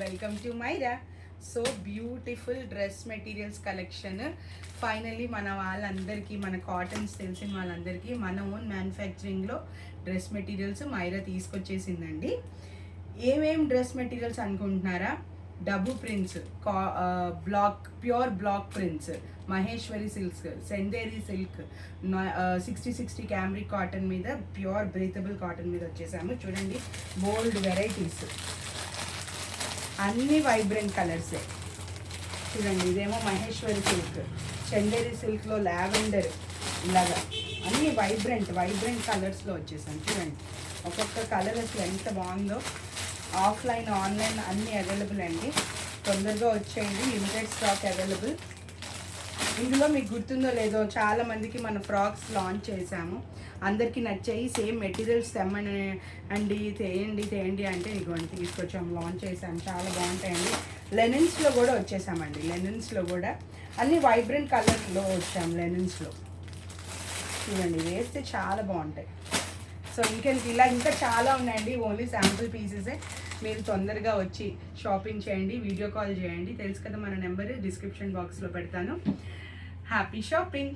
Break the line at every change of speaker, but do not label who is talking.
Welcome to Myra. So beautiful dress materials collection finally మన వాళ్ళందరికీ, మన కాటన్స్ తెలిసిన వాళ్ళందరికీ మన ఓన్ మ్యానుఫ్యాక్చరింగ్లో డ్రెస్ మెటీరియల్స్ మైరా తీసుకొచ్చేసిందండి. ఏమేం డ్రెస్ మెటీరియల్స్ అనుకుంటున్నారా? Dabu prints, pure block prints, Maheshwari silks, Chanderi silk, 60 cambric cotton మీద, ప్యూర్ బ్రీతబుల్ కాటన్ మీద వచ్చేసాము. చూడండి, బోల్డ్ వెరైటీస్, అన్ని వైబ్రెంట్ కలర్సే. చూడండి, ఇదేమో మహేశ్వరి సిల్క్, చందేరి సిల్క్లో లావెండర్, ఇలాగా అన్ని వైబ్రెంట్ కలర్స్లో వచ్చేసాను. చూడండి, ఒక్కొక్క కలర్ అసలు ఎంత బాగుందో. ఆఫ్లైన్, ఆన్లైన్ అన్నీ అవైలబుల్ అండి. తొందరగా వచ్చేయండి, లిమిటెడ్ స్టాక్ అవైలబుల్. ఇందులో మీకు గుర్తుందో లేదో, చాలామందికి మన ఫ్రాక్స్ లాంచ్ చేశాము, అందరికీ నచ్చాయి. సేమ్ మెటీరియల్స్ తెమ్మని అండి, తేయండి అంటే ఇటువంటి తీసుకొచ్చాము, లాంచ్ చేసాము. చాలా బాగుంటాయండి. లెనిన్స్లో కూడా వచ్చేసామండి. లెనిన్స్లో కూడా అన్ని వైబ్రెంట్ కలర్లో వచ్చాము. లెనిన్స్లో చూడండి, వేస్తే చాలా బాగుంటాయి. సో ఇలా ఇంకా చాలా ఉన్నాయండి. ఓన్లీ శాంపుల్ పీసెసే. మీరు తొందరగా వచ్చి షాపింగ్ చేయండి, వీడియో కాల్ చేయండి. తెలుసు కదా మన నెంబర్, డిస్క్రిప్షన్ బాక్స్లో పెడతాను. Happy shopping.